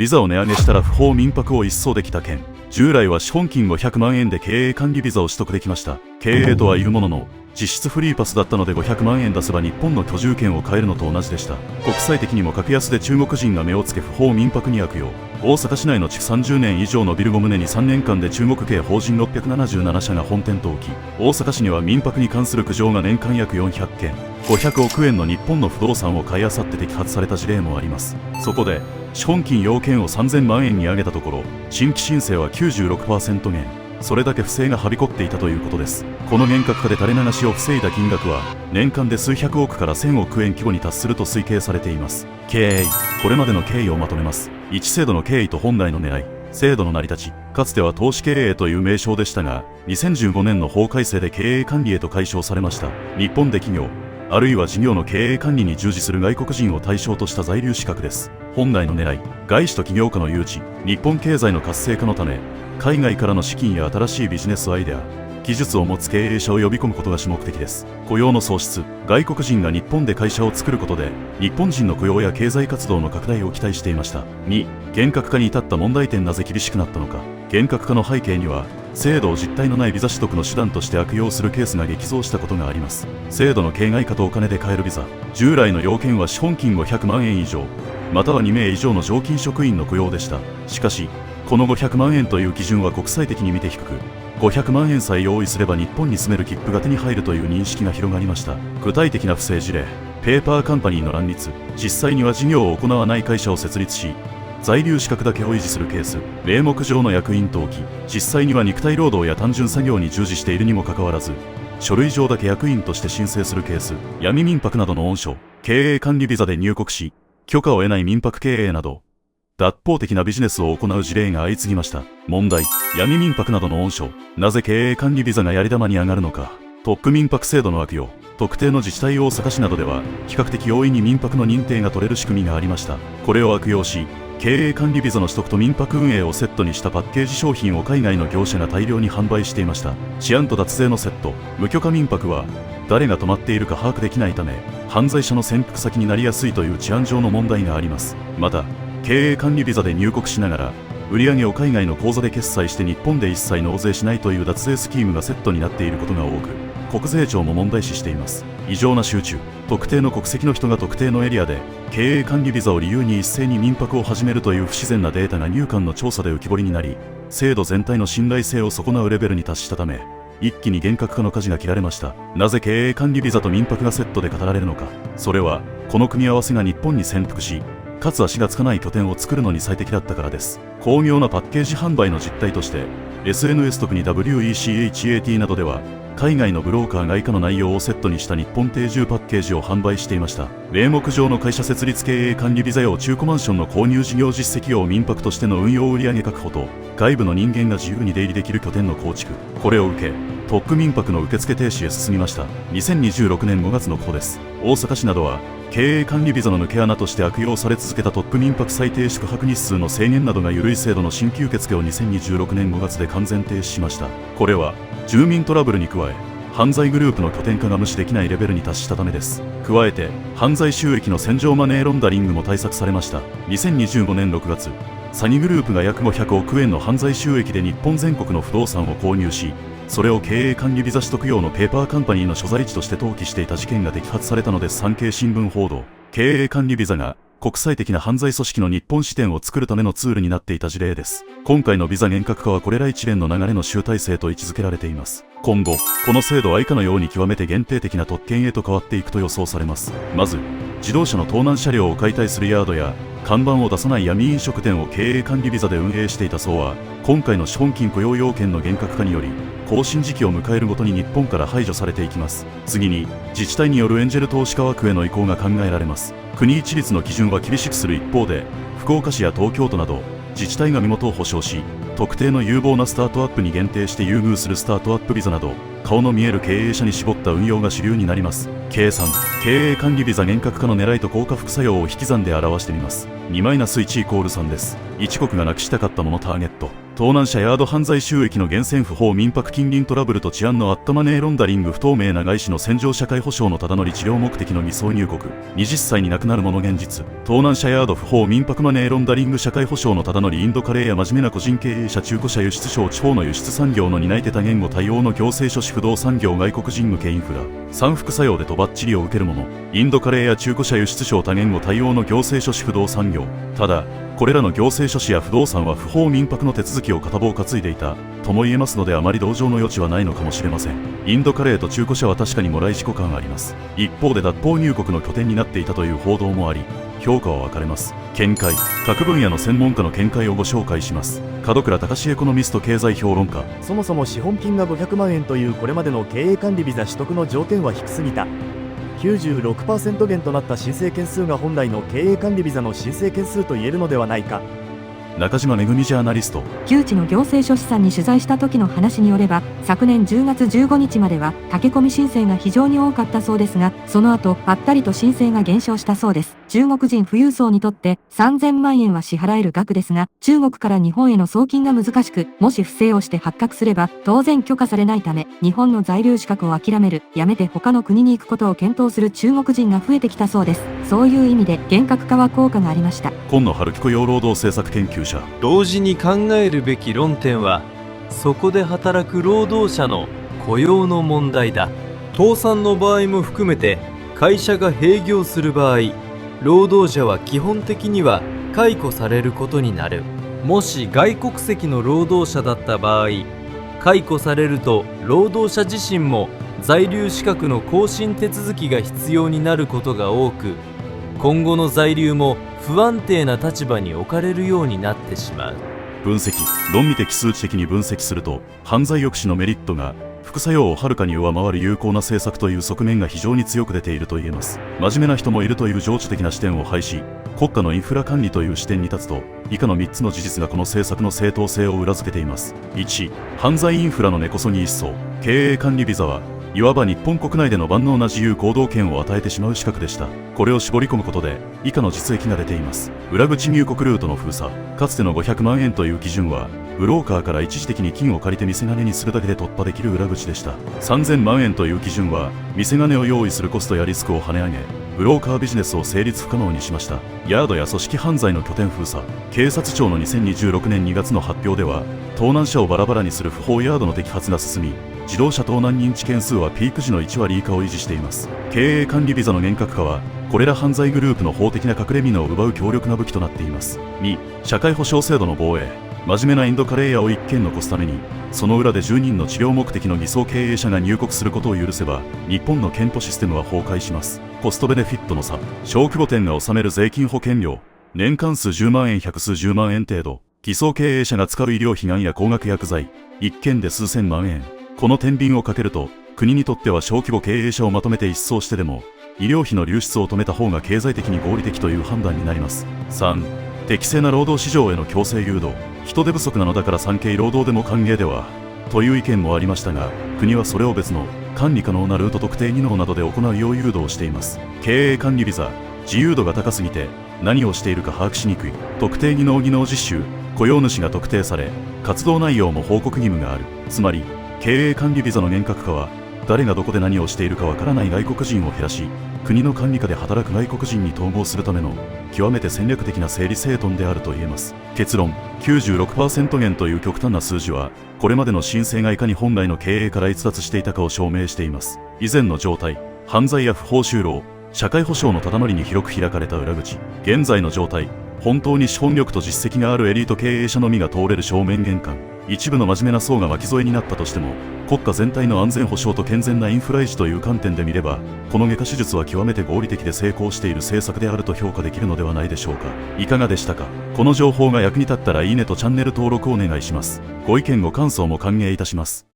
ビザを値上げしたら不法民泊を一掃できた件。従来は資本金500万円で経営管理ビザを取得できました。経営とはいうものの、実質フリーパスだったので500万円出せば日本の居住権を買えるのと同じでした。国際的にも格安で中国人が目をつけ不法民泊に悪用。大阪市内の築30年以上のビル5棟に3年間で中国系法人677社が本店と置き、大阪市には民泊に関する苦情が年間約400件、500億円の日本の不動産を買い漁って摘発された事例もあります。そこで資本金要件を3000万円に上げたところ、新規申請は 96% 減。それだけ不正がはびこっていたということです。この厳格化で垂れ流しを防いだ金額は年間で数百億から1000億円規模に達すると推計されています。経営、これまでの経緯をまとめます。1、制度の経緯と本来の狙い。制度の成り立ち。かつては投資経営という名称でしたが、2015年の法改正で経営管理へと改称されました。日本で企業あるいは事業の経営管理に従事する外国人を対象とした在留資格です。本来の狙い、外資と起業家の誘致、日本経済の活性化のため、海外からの資金や新しいビジネスアイデア、技術を持つ経営者を呼び込むことが主目的です。雇用の創出、外国人が日本で会社を作ることで、日本人の雇用や経済活動の拡大を期待していました。2、厳格化に至った問題点。なぜ厳しくなったのか。厳格化の背景には、制度を実態のないビザ取得の手段として悪用するケースが激増したことがあります。制度の形骸化とお金で買えるビザ。従来の要件は資本金500万円以上、または2名以上の常勤職員の雇用でした。しかし、この500万円という基準は国際的に見て低く、500万円さえ用意すれば日本に住める切符が手に入るという認識が広がりました。具体的な不正事例、ペーパーカンパニーの乱立、実際には事業を行わない会社を設立し、在留資格だけを維持するケース、名目上の役員登記、実際には肉体労働や単純作業に従事しているにもかかわらず、書類上だけ役員として申請するケース、闇民泊などの温床、経営管理ビザで入国し、許可を得ない民泊経営など、脱法的なビジネスを行う事例が相次ぎました。問題、闇民泊などの温床、なぜ経営管理ビザがやり玉に上がるのか。特区民泊制度の悪用、特定の自治体大阪市などでは、比較的容易に民泊の認定が取れる仕組みがありました。これを悪用し、経営管理ビザの取得と民泊運営をセットにしたパッケージ商品を海外の業者が大量に販売していました。治安と脱税のセット、無許可民泊は誰が泊まっているか把握できないため、犯罪者の潜伏先になりやすいという治安上の問題があります。また、経営管理ビザで入国しながら、売上を海外の口座で決済して日本で一切納税しないという脱税スキームがセットになっていることが多く、国税庁も問題視しています。異常な集中、特定の国籍の人が特定のエリアで経営管理ビザを理由に一斉に民泊を始めるという不自然なデータが入管の調査で浮き彫りになり、制度全体の信頼性を損なうレベルに達したため、一気に厳格化の舵が切られました。なぜ経営管理ビザと民泊がセットで語られるのか。それはこの組み合わせが日本に潜伏し、かつ足がつかない拠点を作るのに最適だったからです。巧妙なパッケージ販売の実態として、SNS 特に WECHAT などでは、海外のブローカーが以下の内容をセットにした日本定住パッケージを販売していました。名目上の会社設立経営管理ビザ用中古マンションの購入事業実績用民泊としての運用売上確保と、外部の人間が自由に出入りできる拠点の構築。これを受け、特区民泊の受付停止へ進みました。2026年5月のことです。大阪市などは、経営管理ビザの抜け穴として悪用され続けた特区民泊最低宿泊日数の制限などが緩い制度の新規受付を2026年5月で完全停止しました。これは住民トラブルに加え、犯罪グループの拠点化が無視できないレベルに達したためです。加えて犯罪収益の洗浄マネーロンダリングも対策されました。2025年6月、詐欺グループが約500億円の犯罪収益で日本全国の不動産を購入し、それを経営管理ビザ取得用のペーパーカンパニーの所在地として登記していた事件が摘発されたのです。産経新聞報道。経営管理ビザが国際的な犯罪組織の日本支店を作るためのツールになっていた事例です。今回のビザ厳格化はこれら一連の流れの集大成と位置づけられています。今後、この制度は以下のように極めて限定的な特権へと変わっていくと予想されます。まず、自動車の盗難車両を解体するヤードや、看板を出さない闇飲食店を経営管理ビザで運営していた層は、今回の資本金雇用要件の厳格化により、更新時期を迎えるごとに日本から排除されていきます。次に、自治体によるエンジェル投資家枠への移行が考えられます。国一律の基準は厳しくする一方で、福岡市や東京都など、自治体が身元を保証し、特定の有望なスタートアップに限定して優遇するスタートアップビザなど、顔の見える経営者に絞った運用が主流になります。計算、経営管理ビザ厳格化の狙いと効果副作用を引き算で表してみます。2-1=3です。1国がなくしたかったものターゲット。盗難車ヤード犯罪収益の源泉不法民泊近隣トラブルと治安の悪化マネーロンダリング不透明な外資の戦場社会保障のただ乗り治療目的の偽装入国20歳に亡くなる者現実盗難車ヤード不法民泊マネーロンダリング社会保障のただ乗りインドカレーや真面目な個人経営者中古車輸出商地方の輸出産業の担い手多言語対応の行政書士不動産業外国人向けインフラ3副作用でとばっちりを受ける者インドカレーや中古車輸出商多言語対応の行政書士不動産業ただこれらの行政書士や不動産は不法民泊の手続きを片棒担いでいたとも言えますのであまり同情の余地はないのかもしれません。インドカレーと中古車は確かにもらい事故感があります。一方で脱法入国の拠点になっていたという報道もあり評価は分かれます。見解各分野の専門家の見解をご紹介します。門倉隆エコノミスト経済評論家そもそも資本金が500万円というこれまでの経営管理ビザ取得の条件は低すぎた。96% 減となった申請件数が本来の経営管理ビザの申請件数と言えるのではないか。中島めぐみジャーナリスト旧知の行政書士さんに取材した時の話によれば昨年10月15日までは駆け込み申請が非常に多かったそうですがその後ぱったりと申請が減少したそうです。中国人富裕層にとって3000万円は支払える額ですが中国から日本への送金が難しくもし不正をして発覚すれば当然許可されないため日本の在留資格を諦めるやめて他の国に行くことを検討する中国人が増えてきたそうです。そういう意味で厳格化は効果がありました。今野春樹雇用労働政策研究者同時に考えるべき論点はそこで働く労働者の雇用の問題だ。倒産の場合も含めて会社が閉業する場合労働者は基本的には解雇されることになる。もし外国籍の労働者だった場合解雇されると労働者自身も在留資格の更新手続きが必要になることが多く今後の在留も不安定な立場に置かれるようになってしまう。分析論理的数値的に分析すると犯罪抑止のメリットが副作用をはるかに上回る有効な政策という側面が非常に強く出ていると言えます。真面目な人もいるという情緒的な視点を排し国家のインフラ管理という視点に立つと以下の3つの事実がこの政策の正当性を裏付けています。1、犯罪インフラの根こそぎ一掃。経営管理ビザはいわば日本国内での万能な自由行動権を与えてしまう資格でした。これを絞り込むことで以下の実益が出ています。裏口入国ルートの封鎖。かつての500万円という基準はブローカーから一時的に金を借りて店金にするだけで突破できる裏口でした。3000万円という基準は店金を用意するコストやリスクを跳ね上げブローカービジネスを成立不可能にしました。ヤードや組織犯罪の拠点封鎖。警察庁の2026年2月の発表では盗難車をバラバラにする不法ヤードの摘発が進み自動車盗難認知件数はピーク時の1割以下を維持しています。経営管理ビザの厳格化はこれら犯罪グループの法的な隠れ蓑を奪う強力な武器となっています。2、社会保障制度の防衛。真面目なインドカレー屋を1件残すためにその裏で10人の治療目的の偽装経営者が入国することを許せば日本の健保システムは崩壊します。コストベネフィットの差。小規模店が納める税金保険料年間数10万円百数十万円程度偽装経営者が使う医療費眼や高額薬剤1件で数千万円。この天秤をかけると国にとっては小規模経営者をまとめて一掃してでも医療費の流出を止めた方が経済的に合理的という判断になります。3、適正な労働市場への強制誘導。人手不足なのだから産経労働でも歓迎ではという意見もありましたが国はそれを別の管理可能なルート特定技能などで行うよう誘導しています。経営管理ビザ自由度が高すぎて何をしているか把握しにくい。特定技能実習雇用主が特定され活動内容も報告義務がある。つまり経営管理ビザの厳格化は誰がどこで何をしているかわからない外国人を減らし国の管理下で働く外国人に統合するための極めて戦略的な整理整頓であると言えます。結論 96% 減という極端な数字はこれまでの申請がいかに本来の経営から逸脱していたかを証明しています。以前の状態犯罪や不法就労社会保障のただ乗りに広く開かれた裏口現在の状態本当に資本力と実績があるエリート経営者のみが通れる正面玄関。一部の真面目な層が巻き添えになったとしても国家全体の安全保障と健全なインフラ維持という観点で見ればこの外科手術は極めて合理的で成功している政策であると評価できるのではないでしょうか。いかがでしたか。この情報が役に立ったらいいねとチャンネル登録をお願いします。ご意見ご感想も歓迎いたします。